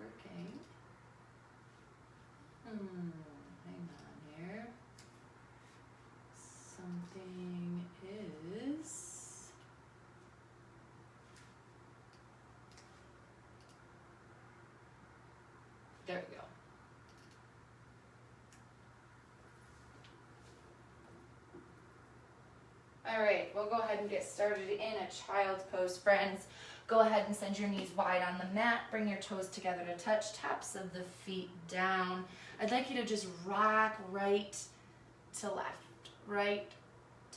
working. Hang on here. Something is... There we go. All right, we'll go ahead and get started in a child's pose, friends. Go ahead and send your knees wide on the mat. Bring your toes together to touch, taps of the feet down. I'd like you to just rock right to left, right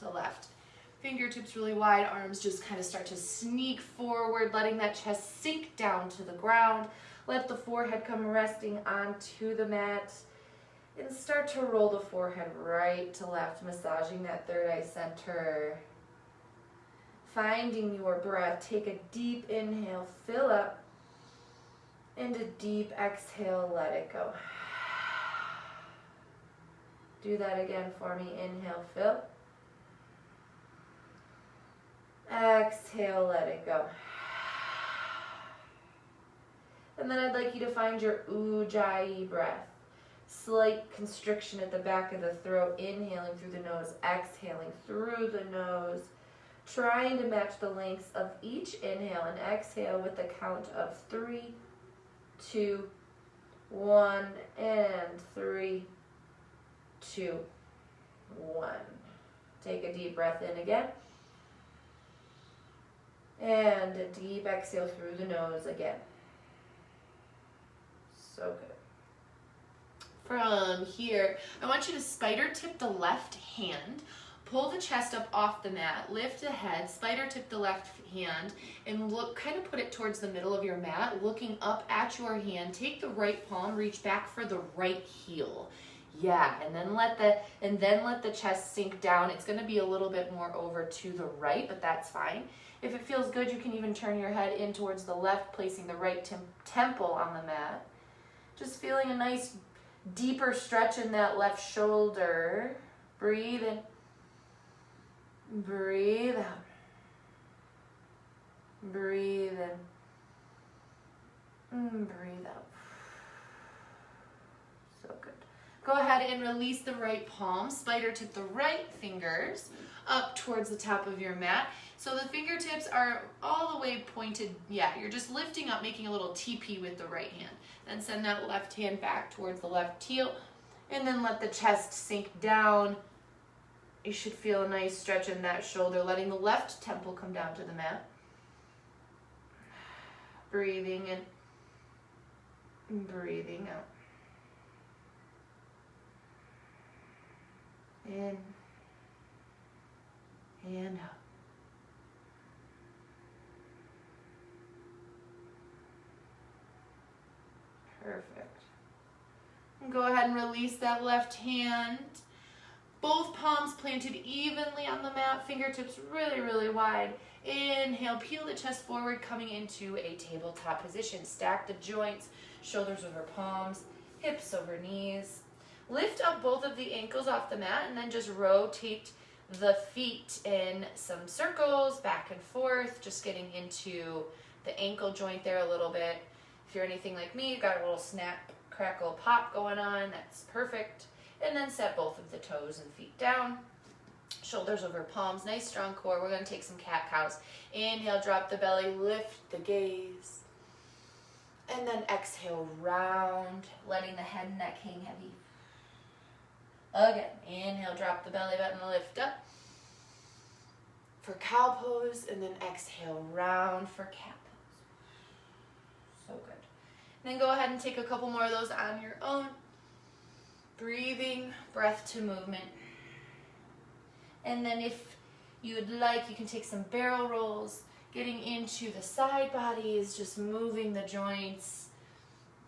to left. Fingertips really wide, arms just kind of start to sneak forward, letting that chest sink down to the ground. Let the forehead come resting onto the mat. And start to roll the forehead right to left, massaging that third eye center. Finding your breath, take a deep inhale, fill up, and a deep exhale, let it go. Do that again for me. Inhale, fill. Exhale, let it go. And then I'd like you to find your Ujjayi breath. Slight constriction at the back of the throat, inhaling through the nose, exhaling through the nose, trying to match the lengths of each inhale and exhale with the count of 3, 2, 1, and 3, 2, 1. Take a deep breath in again. And a deep exhale through the nose again. So good. From here, I want you to spider tip the left hand, pull the chest up off the mat, lift the head, spider tip the left hand, and look, kind of put it towards the middle of your mat, looking up at your hand. Take the right palm, reach back for the right heel. Yeah, and then let the chest sink down. It's going to be a little bit more over to the right, but that's fine. If it feels good, you can even turn your head in towards the left, placing the right temple on the mat. Just feeling a nice deeper stretch in that left shoulder. Breathe in. Breathe out. Breathe in. Breathe out. So good. Go ahead and release the right palm. Spider tip the right fingers up towards the top of your mat. So the fingertips are all the way pointed. Yeah, you're just lifting up, making a little TP with the right hand. Then send that left hand back towards the left heel. And then let the chest sink down. You should feel a nice stretch in that shoulder, letting the left temple come down to the mat. Breathing in. Breathing out. In. And out. Perfect. And go ahead and release that left hand. Both palms planted evenly on the mat, fingertips really, really wide. Inhale, peel the chest forward, coming into a tabletop position. Stack the joints, shoulders over palms, hips over knees. Lift up both of the ankles off the mat and then just rotate the feet in some circles, back and forth, just getting into the ankle joint there a little bit. If you're anything like me, you've got a little snap, crackle, pop going on. That's perfect. And then set both of the toes and feet down. Shoulders over palms, nice strong core. We're going to take some cat-cows. Inhale, drop the belly, lift the gaze. And then exhale, round, letting the head and neck hang heavy. Again, inhale, drop the belly button, lift up for cow pose, and then exhale, round for cat pose. So good. And then go ahead and take a couple more of those on your own. Breathing, breath to movement. And then if you would like, you can take some barrel rolls, getting into the side bodies, just moving the joints,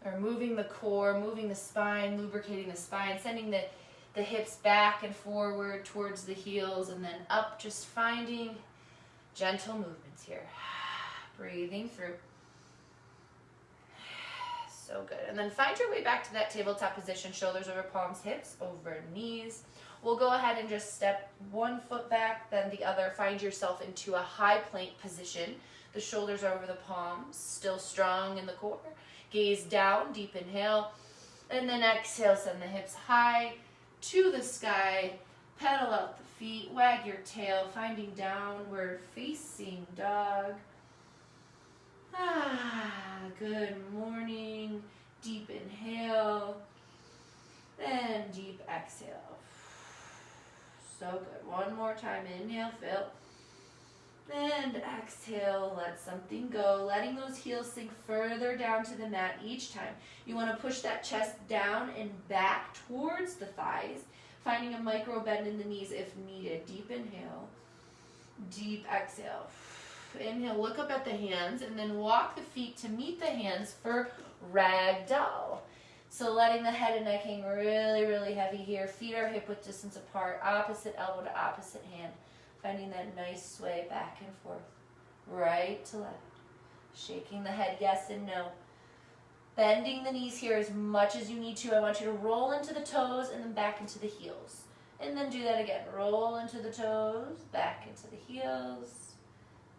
or moving the core, moving the spine, lubricating the spine, sending the hips back and forward towards the heels, and then up, just finding gentle movements here. Breathing through. So good. And then find your way back to that tabletop position, shoulders over palms, hips over knees. We'll go ahead and just step one foot back, then the other. Find yourself into a high plank position. The shoulders are over the palms, still strong in the core. Gaze down, deep inhale. And then exhale, send the hips high to the sky. Pedal out the feet, wag your tail, finding downward facing dog. Good morning. Deep inhale and deep exhale. So good. One more time. Inhale, fill. And exhale, let something go. Letting those heels sink further down to the mat each time. You want to push that chest down and back towards the thighs, finding a micro bend in the knees if needed. Deep inhale, deep exhale. Inhale, look up at the hands, and then walk the feet to meet the hands for ragdoll. So letting the head and neck hang really, really heavy here. Feet are hip width distance apart, opposite elbow to opposite hand. Finding that nice sway back and forth, right to left. Shaking the head yes and no. Bending the knees here as much as you need to. I want you to roll into the toes and then back into the heels. And then do that again. Roll into the toes, back into the heels,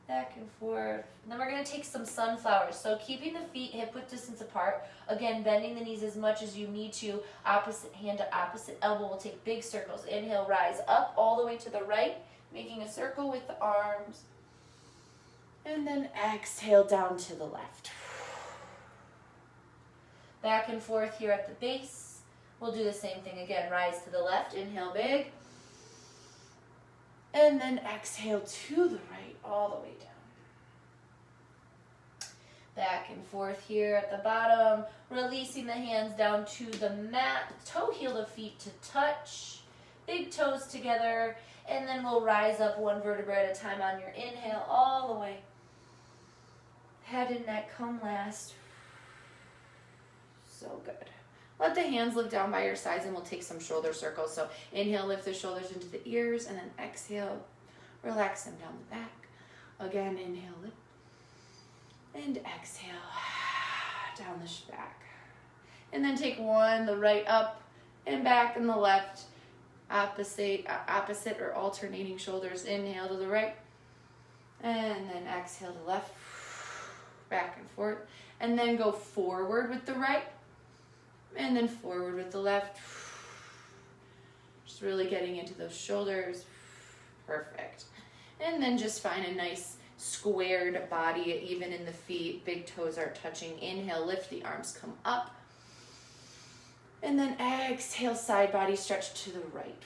back and forth. And then we're going to take some sunflowers. So keeping the feet hip width distance apart. Again, bending the knees as much as you need to. Opposite hand to opposite elbow. We'll take big circles. Inhale, rise up all the way to the right. Making a circle with the arms. And then exhale down to the left. Back and forth here at the base. We'll do the same thing again. Rise to the left. Inhale big. And then exhale to the right all the way down. Back and forth here at the bottom. Releasing the hands down to the mat. Toe heel the feet to touch. Big toes together. And then we'll rise up one vertebra at a time on your inhale all the way. Head and neck come last. So good. Let the hands lift down by your sides and we'll take some shoulder circles. So inhale, lift the shoulders into the ears, and then exhale, relax them down the back. Again, inhale, lift. And exhale, down the back. And then take one, the right up and back, and the left. Opposite or alternating shoulders. Inhale to the right, and then exhale to the left, back and forth, and then go forward with the right, and then forward with the left. Just really getting into those shoulders. Perfect. And then just find a nice squared body, even in the feet. Big toes are touching. Inhale, lift the arms, come up. And then exhale, side body stretch to the right.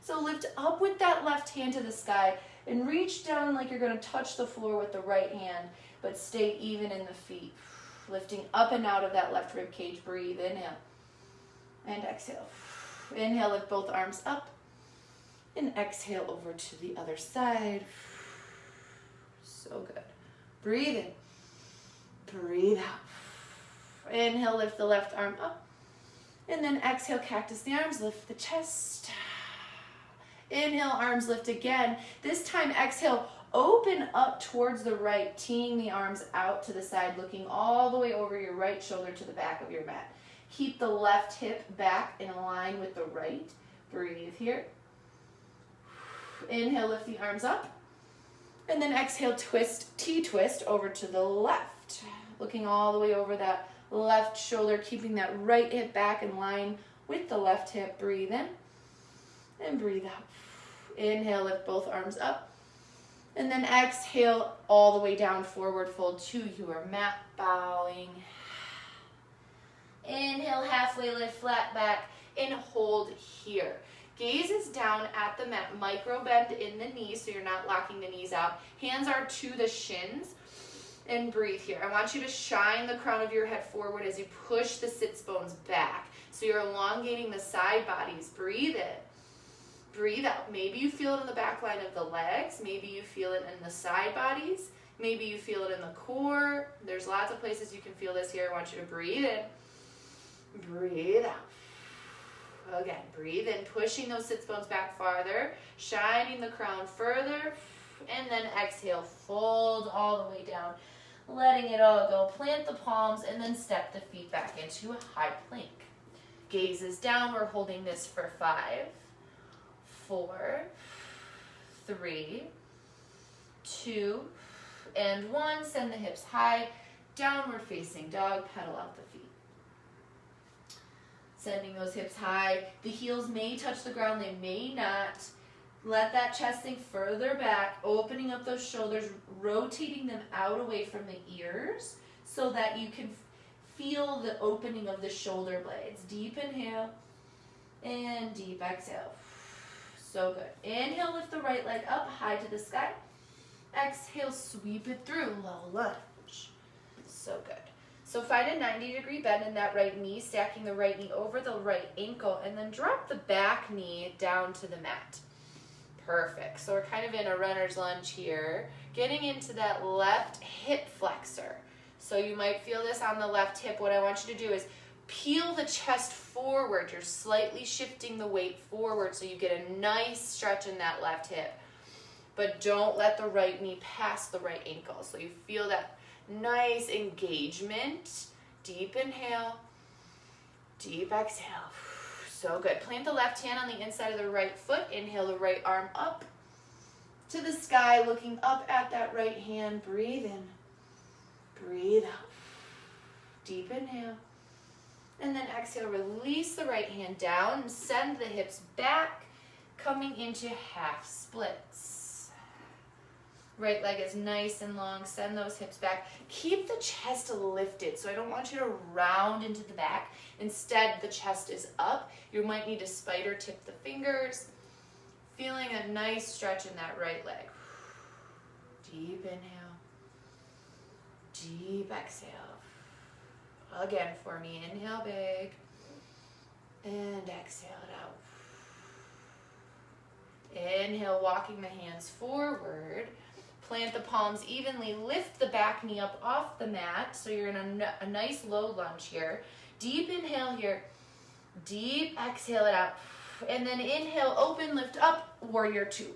So lift up with that left hand to the sky and reach down like you're going to touch the floor with the right hand, but stay even in the feet. Lifting up and out of that left rib cage. Breathe, inhale and exhale. Inhale, lift both arms up, and exhale over to the other side. So good. Breathe in, breathe out. Inhale, lift the left arm up. And then exhale, cactus the arms, lift the chest. Inhale, arms lift again. This time, exhale, open up towards the right, teeing the arms out to the side, looking all the way over your right shoulder to the back of your mat. Keep the left hip back in line with the right. Breathe here. Inhale, lift the arms up. And then exhale, twist, T-twist over to the left. Looking all the way over that left shoulder, keeping that right hip back in line with the left hip. Breathe in and breathe out. Inhale, lift both arms up. And then exhale all the way down, forward fold to your mat, bowing. Inhale, halfway lift, flat back, and hold here. Gaze is down at the mat, micro bend in the knees so you're not locking the knees out. Hands are to the shins. And breathe here. I want you to shine the crown of your head forward as you push the sits bones back. So you're elongating the side bodies. Breathe in. Breathe out. Maybe you feel it in the back line of the legs. Maybe you feel it in the side bodies. Maybe you feel it in the core. There's lots of places you can feel this here. I want you to breathe in. Breathe out. Again, breathe in. Pushing those sits bones back farther. Shining the crown further. And then exhale. Fold all the way down. Letting it all go. Plant the palms and then step the feet back into a high plank. Gaze is down. We're holding this for 5, 4, 3, 2, and one. Send the hips high, downward facing dog, pedal out the feet. Sending those hips high. The heels may touch the ground, they may not. Let that chest sink further back, opening up those shoulders, rotating them out away from the ears so that you can feel the opening of the shoulder blades. Deep inhale and deep exhale. So good. Inhale, lift the right leg up high to the sky. Exhale, sweep it through, low lunge. So good. So find a 90-degree bend in that right knee, stacking the right knee over the right ankle, and then drop the back knee down to the mat. Perfect. So we're kind of in a runner's lunge here, getting into that left hip flexor. So you might feel this on the left hip. What I want you to do is peel the chest forward. You're slightly shifting the weight forward so you get a nice stretch in that left hip. But don't let the right knee pass the right ankle. So you feel that nice engagement. Deep inhale, deep exhale. So good. Plant the left hand on the inside of the right foot. Inhale the right arm up to the sky, looking up at that right hand. Breathe in, breathe out. Deep inhale. And then exhale, release the right hand down and send the hips back, coming into half splits. Right leg is nice and long. Send those hips back. Keep the chest lifted. So I don't want you to round into the back. Instead, the chest is up. You might need to spider tip the fingers. Feeling a nice stretch in that right leg. Deep inhale. Deep exhale. Again for me. Inhale big. And exhale it out. Inhale, walking the hands forward. Plant the palms evenly, lift the back knee up off the mat, so you're in a nice low lunge here. Deep inhale here, deep exhale it out. And then inhale, open, lift up, warrior two.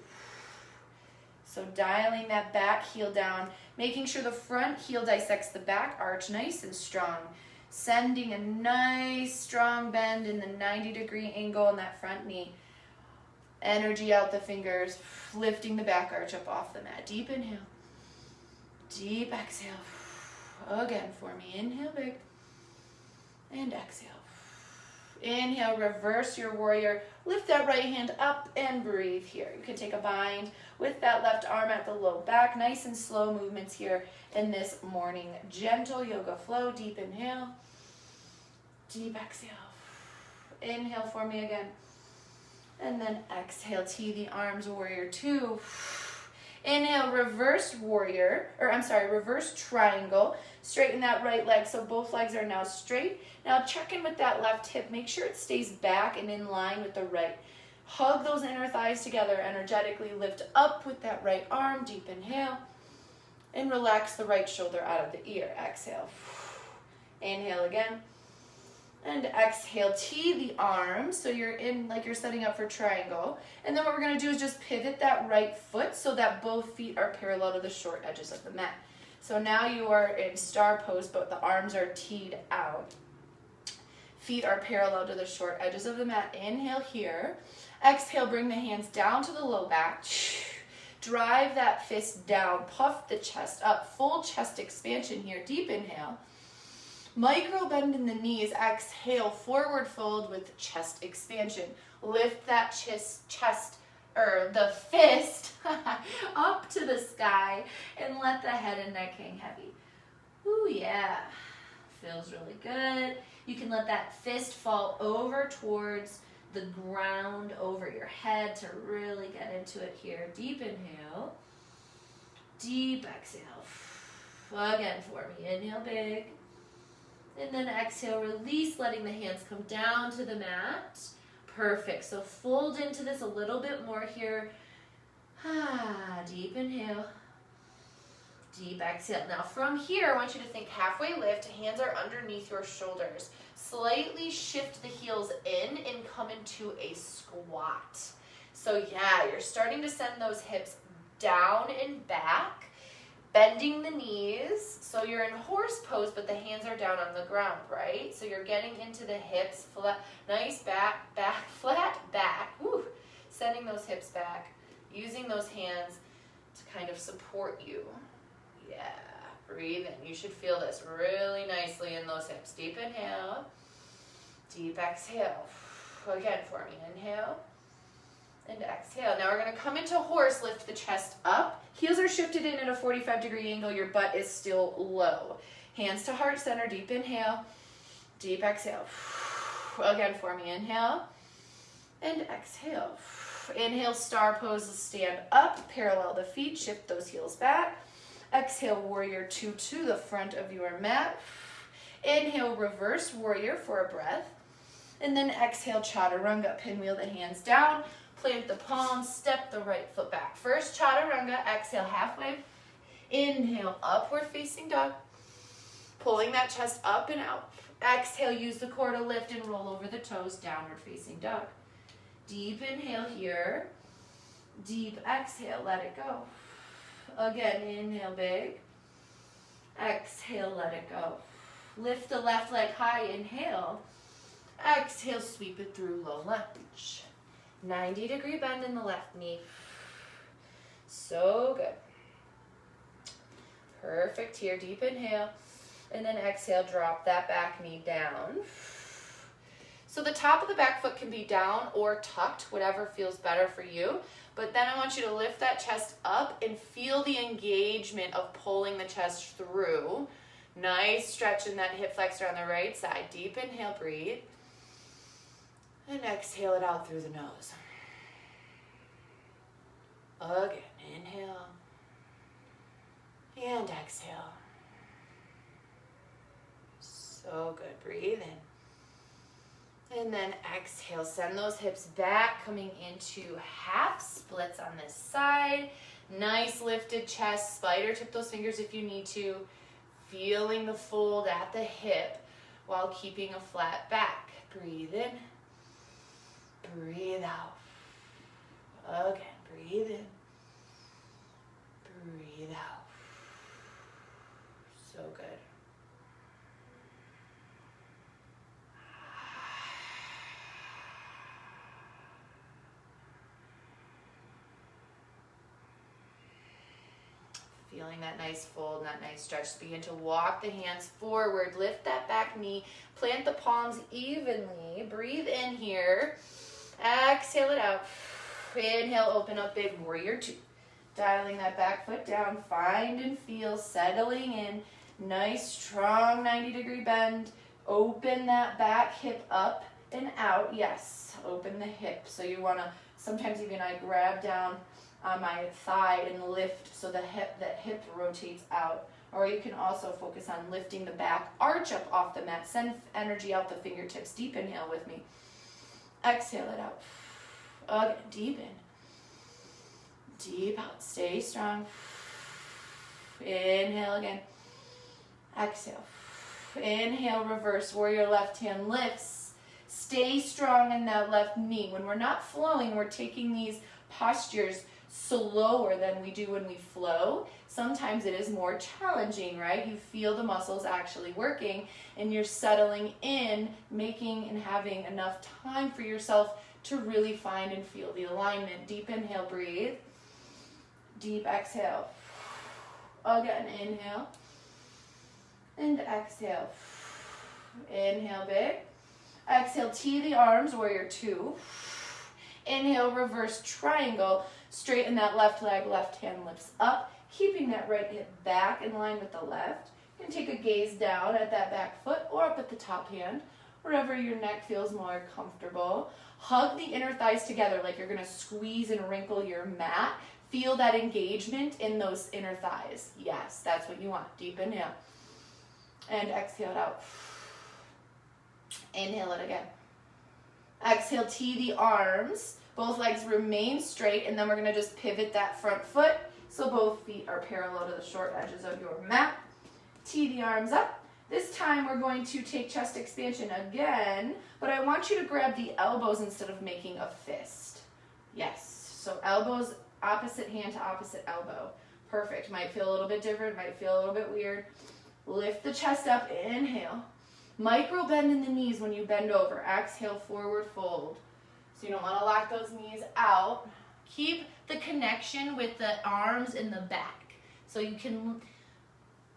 So dialing that back heel down, making sure the front heel dissects the back arch nice and strong. Sending a nice strong bend in the 90-degree angle in that front knee. Energy out the fingers, lifting the back arch up off the mat. Deep inhale, deep exhale. Again for me. Inhale big and exhale. Inhale, reverse your warrior. Lift that right hand up and breathe here. You can take a bind with that left arm at the low back. Nice and slow movements here in this morning gentle yoga flow. Deep inhale, deep exhale. Inhale for me again. And then exhale, T the arms, warrior two. Inhale, reverse triangle. Straighten that right leg so both legs are now straight. Now check in with that left hip. Make sure it stays back and in line with the right. Hug those inner thighs together. Energetically lift up with that right arm. Deep inhale. And relax the right shoulder out of the ear. Exhale. Inhale again. And exhale, T the arms, so you're in like you're setting up for triangle. And then what we're going to do is just pivot that right foot so that both feet are parallel to the short edges of the mat. So now you are in star pose, but the arms are teed out. Feet are parallel to the short edges of the mat. Inhale here. Exhale, bring the hands down to the low back. Drive that fist down, puff the chest up, full chest expansion here. Deep inhale. Micro bend in the knees, exhale, forward fold with chest expansion. Lift that the fist up to the sky and let the head and neck hang heavy. Ooh, yeah, feels really good. You can let that fist fall over towards the ground over your head to really get into it here. Deep inhale, deep exhale. Again for me, inhale big. And then exhale, release, letting the hands come down to the mat. Perfect. So fold into this a little bit more here. Deep inhale. Deep exhale. Now from here, I want you to think halfway lift. Hands are underneath your shoulders. Slightly shift the heels in and come into a squat. So yeah, you're starting to send those hips down and back. Bending the knees, so you're in horse pose, but the hands are down on the ground, right? So you're getting into the hips, flat, nice back, flat back. Woo. Sending those hips back, using those hands to kind of support you. Yeah, breathe in. You should feel this really nicely in those hips. Deep inhale, deep exhale. Again for me, inhale and exhale. Now we're gonna come into horse, lift the chest up. Heels are shifted in at a 45-degree angle. Your butt is still low. Hands to heart center, deep inhale, deep exhale. Again for me, inhale and exhale. Inhale, star pose, stand up, parallel the feet, shift those heels back. Exhale, warrior two to the front of your mat. Inhale, reverse warrior for a breath. And then exhale, chaturanga, pinwheel the hands down, plant the palms, step the right foot back. First chaturanga, exhale halfway. Inhale, upward facing dog. Pulling that chest up and out. Exhale, use the core to lift and roll over the toes, downward facing dog. Deep inhale here. Deep exhale, let it go. Again, inhale big. Exhale, let it go. Lift the left leg high, inhale. Exhale, sweep it through, low lunge. 90-degree bend in the left knee. So good. Perfect here, deep inhale. And then exhale, drop that back knee down. So the top of the back foot can be down or tucked, whatever feels better for you. But then I want you to lift that chest up and feel the engagement of pulling the chest through. Nice stretch in that hip flexor on the right side. Deep inhale, breathe. And exhale it out through the nose. Again, inhale. And exhale. So good, breathe in. And then exhale, send those hips back, coming into half splits on this side. Nice lifted chest, spider tip those fingers if you need to. Feeling the fold at the hip while keeping a flat back. Breathe in. Breathe out. Again, breathe in. Breathe out. So good. Feeling that nice fold, that nice stretch. Begin to walk the hands forward. Lift that back knee. Plant the palms evenly. Breathe in here. Exhale it out. Inhale, open up, big warrior two. Dialing that back foot down. Find and feel, settling in. Nice, strong 90-degree bend. Open that back hip up and out. Yes, open the hip. So you want to, sometimes even I grab down on my thigh and lift so that hip rotates out. Or you can also focus on lifting the back arch up off the mat. Send energy out the fingertips. Deep inhale with me. Exhale it out. Again, deep in. Deep out. Stay strong. Inhale again. Exhale. Inhale, reverse warrior, left hand lifts. Stay strong in that left knee. When we're not flowing, we're taking these postures slower than we do when we flow. Sometimes it is more challenging, right? You feel the muscles actually working and you're settling in, making and having enough time for yourself to really find and feel the alignment. Deep inhale, breathe. Deep exhale. Again, inhale. And exhale. Inhale, big. Exhale, T the arms, warrior two. Inhale, reverse triangle. Straighten that left leg, left hand lifts up. Keeping that right hip back in line with the left. You can take a gaze down at that back foot or up at the top hand, wherever your neck feels more comfortable. Hug the inner thighs together like you're going to squeeze and wrinkle your mat. Feel that engagement in those inner thighs. Yes, that's what you want. Deep inhale. And exhale it out. Inhale it again. Exhale, T the arms. Both legs remain straight, and then we're going to just pivot that front foot so both feet are parallel to the short edges of your mat. Tee the arms up. This time we're going to take chest expansion again, but I want you to grab the elbows instead of making a fist. Yes, so elbows, opposite hand to opposite elbow. Perfect. Might feel a little bit different, might feel a little bit weird. Lift the chest up, inhale. Micro bend in the knees when you bend over. Exhale, forward fold. So you don't want to lock those knees out. Keep the connection with the arms in the back. So you can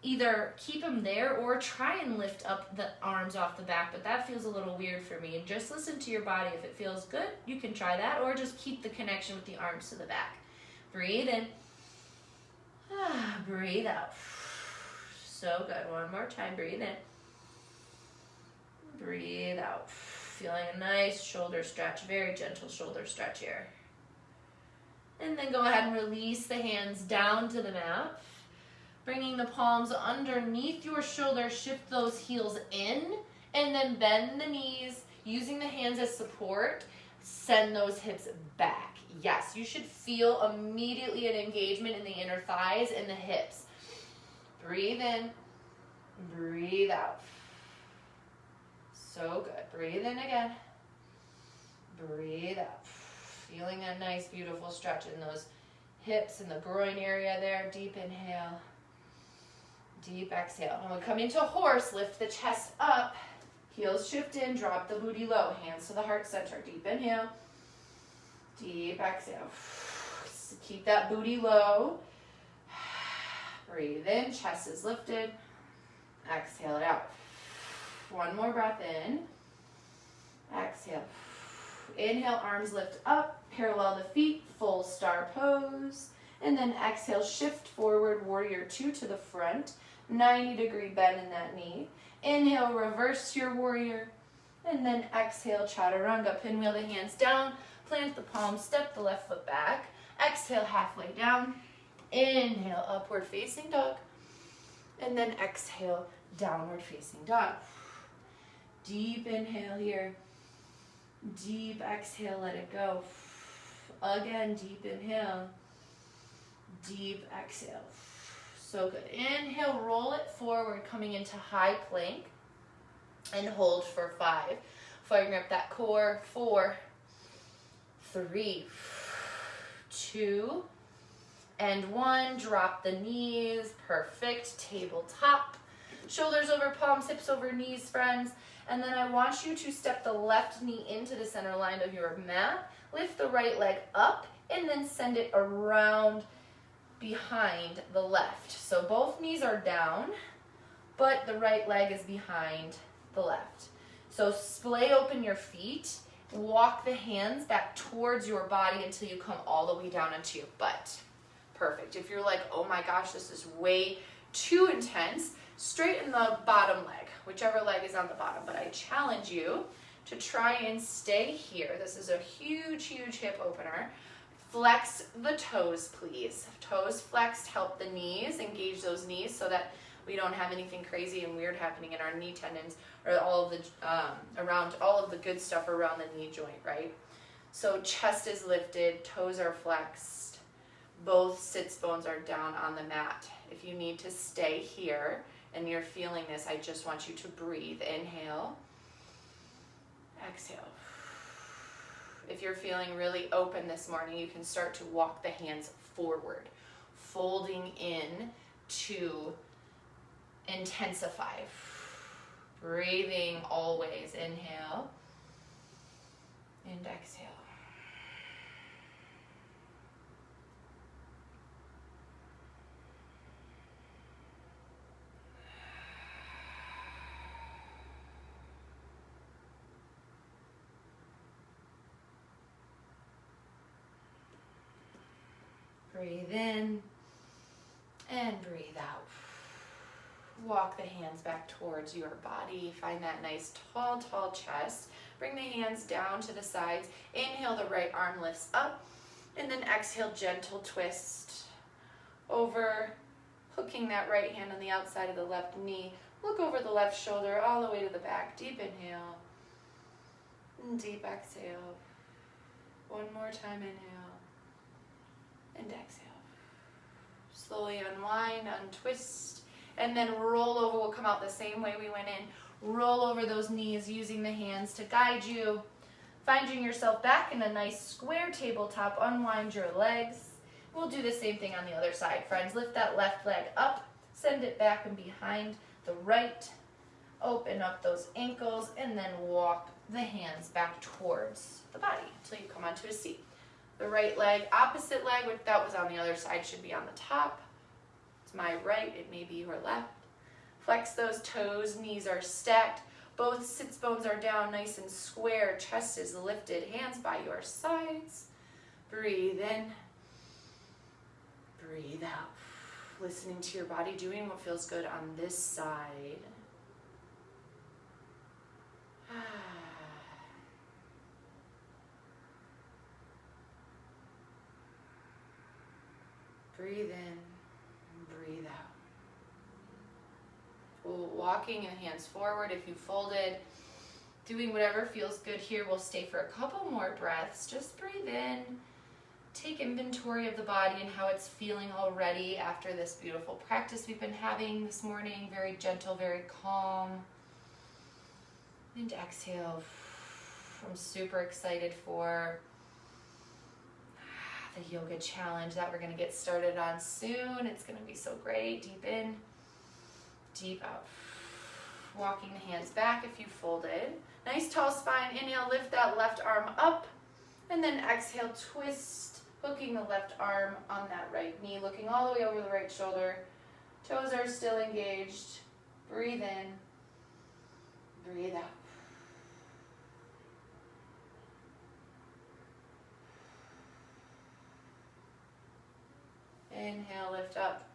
either keep them there or try and lift up the arms off the back, but that feels a little weird for me. And just listen to your body. If it feels good, you can try that, or just keep the connection with the arms to the back. Breathe in. Breathe out. So good. One more time. Breathe in. Breathe out. Feeling a nice shoulder stretch, very gentle shoulder stretch here. And then go ahead and release the hands down to the mat. Bringing the palms underneath your shoulders, shift those heels in, and then bend the knees, using the hands as support, send those hips back. Yes, you should feel immediately an engagement in the inner thighs and the hips. Breathe in, breathe out. So good. Breathe in again. Breathe out. Feeling that nice, beautiful stretch in those hips and the groin area there. Deep inhale. Deep exhale. When we come into horse, lift the chest up. Heels shift in, drop the booty low. Hands to the heart center. Deep inhale. Deep exhale. Keep that booty low. Breathe in, chest is lifted. Exhale it out. One more breath in. Exhale. Inhale, arms lift up, parallel the feet, full star pose. And then exhale, shift forward, warrior two to the front. 90-degree bend in that knee. Inhale, reverse your warrior. And then exhale, chaturanga. Pinwheel the hands down, plant the palms, step the left foot back. Exhale, halfway down. Inhale, upward facing dog. And then exhale, downward facing dog. Deep inhale here. Deep exhale, let it go. Again, deep inhale. Deep exhale. So good. Inhale, roll it forward, coming into high plank. And hold for 5. Fire grip that core. 4, 3, 2, and 1. Drop the knees. Perfect. Tabletop. Shoulders over palms, hips over knees, friends. And then I want you to step the left knee into the center line of your mat. Lift the right leg up and then send it around behind the left. So both knees are down, but the right leg is behind the left. So splay open your feet. Walk the hands back towards your body until you come all the way down into your butt. Perfect. If you're like, oh my gosh, this is way too intense, straighten the bottom leg, whichever leg is on the bottom. But I challenge you to try and stay here. This is a huge, huge hip opener. Flex the toes, please. Toes flexed, help the knees, engage those knees so that we don't have anything crazy and weird happening in our knee tendons or all of the around all of the good stuff around the knee joint, right? So chest is lifted, toes are flexed, both sits bones are down on the mat. If you need to stay here and you're feeling this, I just want you to breathe. Inhale, exhale. If you're feeling really open this morning, you can start to walk the hands forward, folding in to intensify. Breathing always. Inhale and exhale. Breathe in and breathe out. Walk the hands back towards your body. Find that nice tall, tall chest. Bring the hands down to the sides. Inhale, the right arm lifts up. And then exhale, gentle twist over, hooking that right hand on the outside of the left knee. Look over the left shoulder all the way to the back. Deep inhale. And deep exhale. One more time, inhale. And exhale. Slowly unwind, untwist, and then roll over. We'll come out the same way we went in. Roll over those knees using the hands to guide you. Finding yourself back in a nice square tabletop. Unwind your legs. We'll do the same thing on the other side, friends. Lift that left leg up. Send it back and behind the right. Open up those ankles and then walk the hands back towards the body until you come onto a seat. The right leg, opposite leg, that was on the other side, should be on the top. It's it's my right, it may be your left. Flex those toes, knees are stacked. Both sits bones are down nice and square. Chest is lifted, hands by your sides. Breathe in. Breathe out. Listening to your body, doing what feels good on this side. Breathe in, breathe out. Walking the hands forward if you folded. Doing whatever feels good here. We'll stay for a couple more breaths. Just breathe in. Take inventory of the body and how it's feeling already after this beautiful practice we've been having this morning. Very gentle, very calm. And exhale. I'm super excited for the yoga challenge that we're going to get started on soon. It's going to be so great. Deep in, deep out. Walking the hands back if you folded. Nice tall spine. Inhale, lift that left arm up. And then exhale, twist, hooking the left arm on that right knee, looking all the way over the right shoulder. Toes are still engaged. Breathe in, breathe out. Inhale, lift up,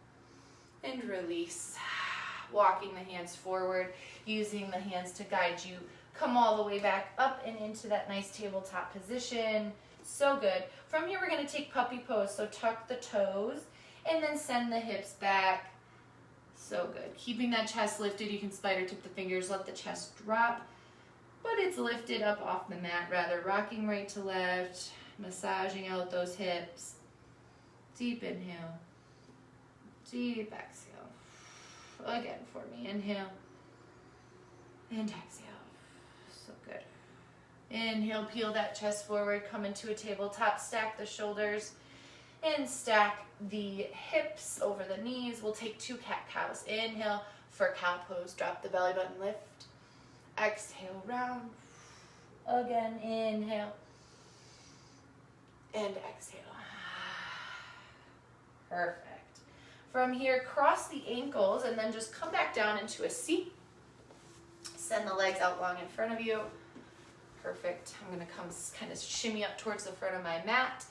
and release. Walking the hands forward, using the hands to guide you. Come all the way back up and into that nice tabletop position. So good. From here, we're going to take puppy pose. So tuck the toes and then send the hips back. So good. Keeping that chest lifted. You can spider tip the fingers, let the chest drop. But it's lifted up off the mat rather. Rocking right to left, massaging out those hips. Deep inhale. Deep exhale. Again for me. Inhale. And exhale. So good. Inhale, peel that chest forward, come into a tabletop, stack the shoulders, and stack the hips over the knees. We'll take 2 cat-cows. Inhale for cow pose, drop the belly button, lift. Exhale, round. Again, inhale. And exhale. Perfect. From here, cross the ankles and then just come back down into a seat. Send the legs out long in front of you. Perfect. I'm going to come kind of shimmy up towards the front of my mat.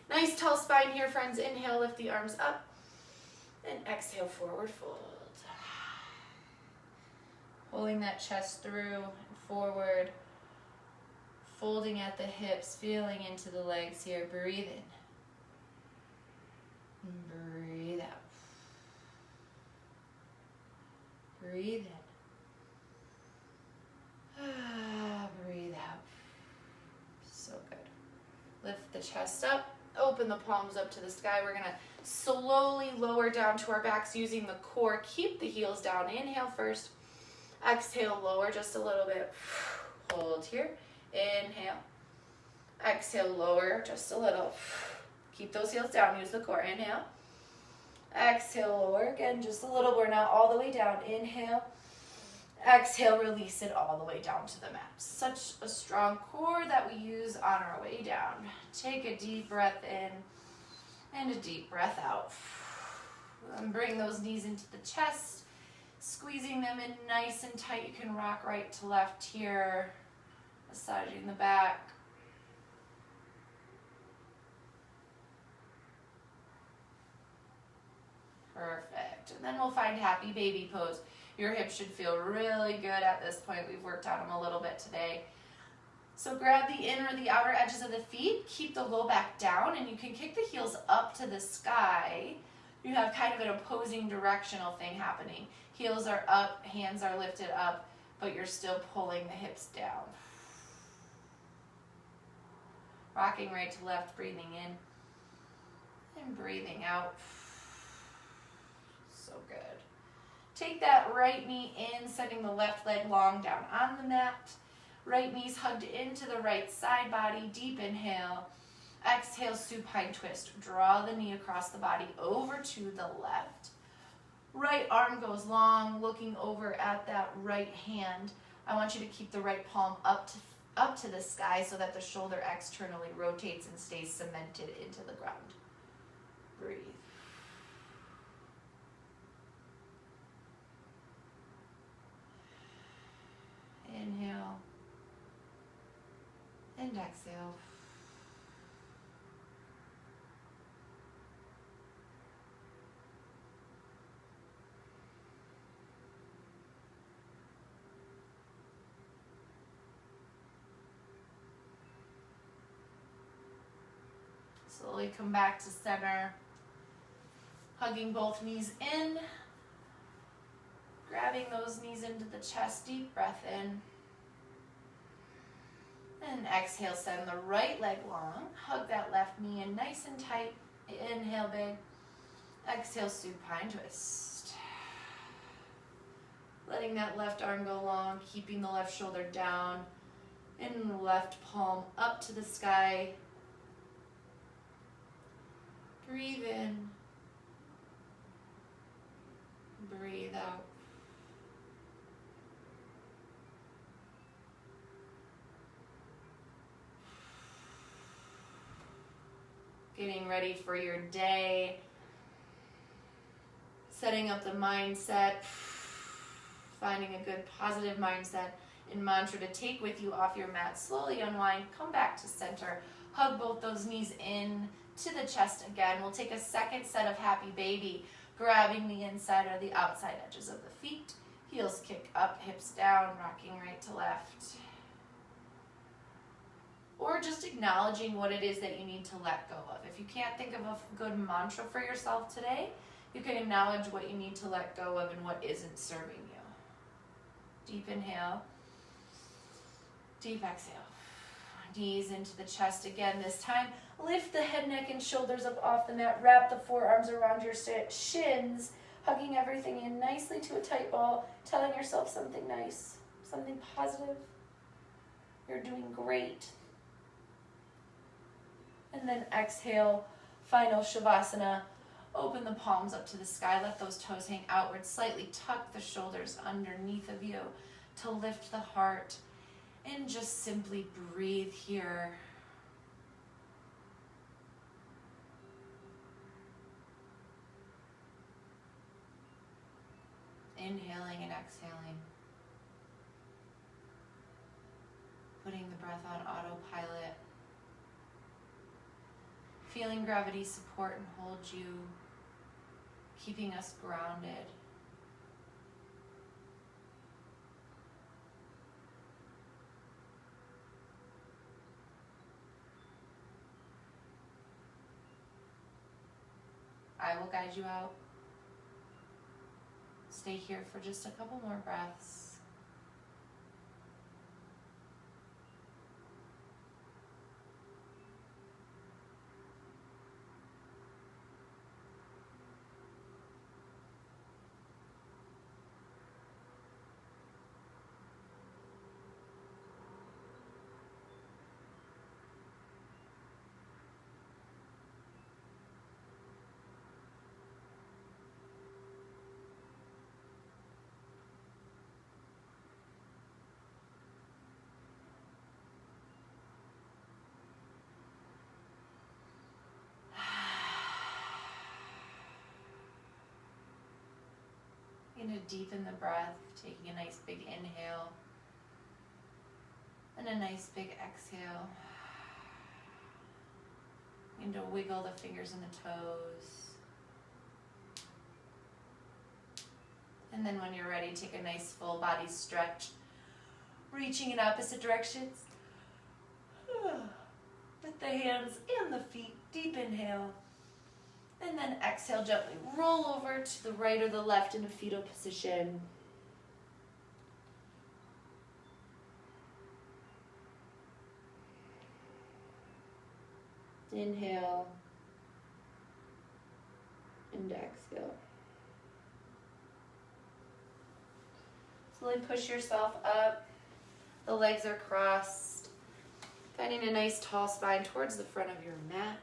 Nice tall spine here, friends. Inhale, lift the arms up. And exhale, forward fold. Pulling that chest through and forward. Folding at the hips, feeling into the legs here. Breathe in. Breathe out. Breathe in. Breathe out. So good. Lift the chest up. Open the palms up to the sky. We're going to slowly lower down to our backs using the core. Keep the heels down. Inhale first. Exhale, lower just a little bit. Hold here. Inhale. Exhale, lower just a little. Keep those heels down. Use the core. Inhale. Exhale, lower. Again, just a little. We're now all the way down. Inhale. Exhale, release it all the way down to the mat. Such a strong core that we use on our way down. Take a deep breath in and a deep breath out. And bring those knees into the chest, squeezing them in nice and tight. You can rock right to left here, massaging the back. Perfect. And then we'll find happy baby pose. Your hips should feel really good at this point. We've worked on them a little bit today. So grab the inner or the outer edges of the feet. Keep the low back down, and you can kick the heels up to the sky. You have kind of an opposing directional thing happening. Heels are up, hands are lifted up, but you're still pulling the hips down. Rocking right to left, breathing in and breathing out. So good. Take that right knee in, sending the left leg long down on the mat. Right knee's hugged into the right side body. Deep inhale. Exhale, supine twist. Draw the knee across the body over to the left. Right arm goes long, looking over at that right hand. I want you to keep the right palm up to the sky so that the shoulder externally rotates and stays cemented into the ground. Breathe. exhale. Slowly come back to center. Hugging both knees in. Grabbing those knees into the chest. Deep breath in. And exhale, send the right leg long. Hug that left knee in nice and tight. Inhale big. Exhale, supine twist. Letting that left arm go long, keeping the left shoulder down. And the left palm up to the sky. Breathe in. Breathe out. Getting ready for your day. Setting up the mindset. Finding a good positive mindset and mantra to take with you off your mat. Slowly unwind. Come back to center. Hug both those knees in to the chest again. We'll take a second set of happy baby. Grabbing the inside or the outside edges of the feet. Heels kick up, hips down, rocking right to left. Or just acknowledging what it is that you need to let go of. If you can't think of a good mantra for yourself today, you can acknowledge what you need to let go of and what isn't serving you. Deep inhale. Deep exhale. Knees into the chest again this time. Lift the head, neck, and shoulders up off the mat. Wrap the forearms around your shins, hugging everything in nicely to a tight ball, telling yourself something nice, something positive. You're doing great. And then exhale, final Shavasana. Open the palms up to the sky. Let those toes hang outward. Slightly tuck the shoulders underneath of you to lift the heart. And just simply breathe here. Inhaling and exhaling. Putting the breath on autopilot. Feeling gravity support and hold you. Keeping us grounded. I will guide you out. Stay here for just a couple more breaths. Going to deepen the breath, taking a nice big inhale and a nice big exhale. Going to wiggle the fingers and the toes. And then when you're ready, take a nice full body stretch, reaching in opposite directions. With the hands and the feet, deep inhale. And then exhale, gently roll over to the right or the left in a fetal position. Inhale and exhale. Slowly push yourself up. The legs are crossed. Finding a nice tall spine towards the front of your mat.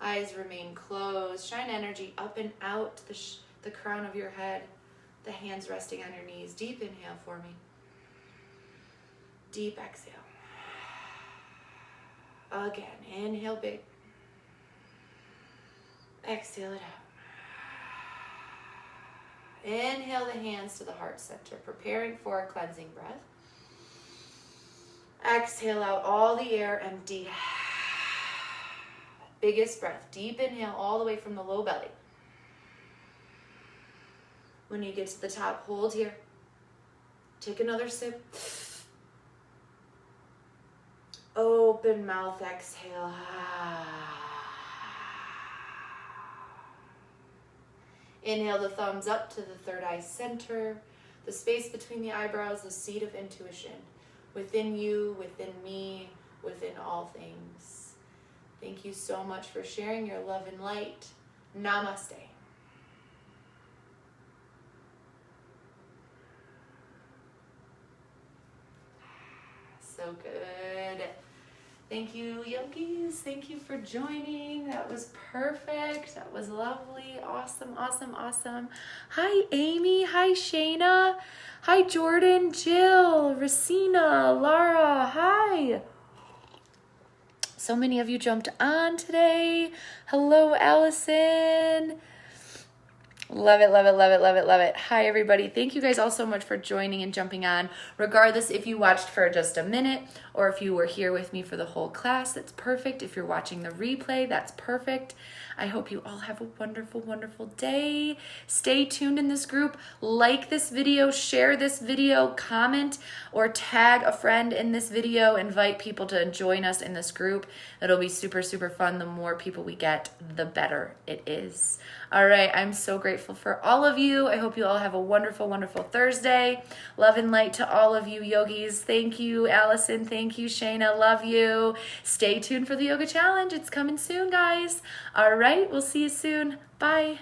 Eyes remain closed. Shine energy up and out the crown of your head. The hands resting on your knees. Deep inhale for me. Deep exhale. Again, inhale big. Exhale it out. Inhale the hands to the heart center, preparing for a cleansing breath. Exhale out all the air, empty. Biggest breath. Deep inhale all the way from the low belly. When you get to the top, hold here. Take another sip. Open mouth, exhale. Inhale the thumbs up to the third eye center. The space between the eyebrows, the seat of intuition. Within you, within me, within all things. Thank you so much for sharing your love and light. Namaste. So good. Thank you, yogis. Thank you for joining. That was perfect. That was lovely. Awesome, awesome, awesome. Hi, Amy. Hi, Shayna. Hi, Jordan, Jill, Racina, Lara. Hi. So many of you jumped on today. Hello, Allison. Love it, love it, love it, love it, love it. Hi, everybody. Thank you guys all so much for joining and jumping on. Regardless if you watched for just a minute or if you were here with me for the whole class, that's perfect. If you're watching the replay, that's perfect. I hope you all have a wonderful, wonderful day. Stay tuned in this group. Like this video, share this video, comment or tag a friend in this video. Invite people to join us in this group. It'll be super, super fun. The more people we get, the better it is. All right, I'm so grateful for all of you. I hope you all have a wonderful, wonderful Thursday. Love and light to all of you yogis. Thank you, Allison. Thank you, Shayna. Love you. Stay tuned for the yoga challenge. It's coming soon, guys. All right, we'll see you soon. Bye.